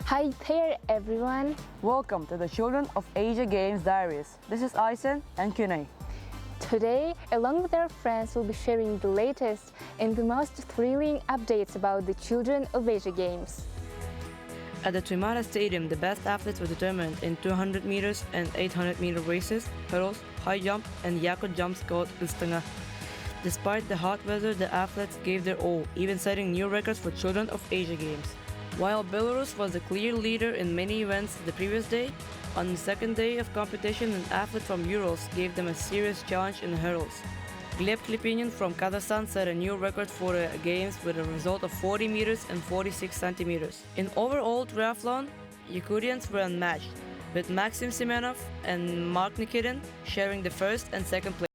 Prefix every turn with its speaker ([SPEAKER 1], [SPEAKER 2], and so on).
[SPEAKER 1] Hi there, everyone.
[SPEAKER 2] Welcome to the Children of Asia Games Diaries. This is Aisen and Kunai.
[SPEAKER 1] Today, along with our friends, we'll be sharing the latest and the most thrilling updates about the Children of Asia Games.
[SPEAKER 3] At the Twimara Stadium, the best athletes were determined in 200 meters and 800 meter races, hurdles, high jump, and Yakutsk jump squad Istanga. Despite the hot weather, the athletes gave their all, even setting new records for Children of Asia Games. While Belarus was the clear leader in many events the previous day, on the second day of competition, an athlete from Urals gave them a serious challenge in hurdles. Gleb Klipinin from Kazakhstan set a new record for the Games with a result of 40 meters and 46 centimeters. In overall triathlon, Yakutians were unmatched, with Maxim Semenov and Mark Nikitin sharing the first and second place.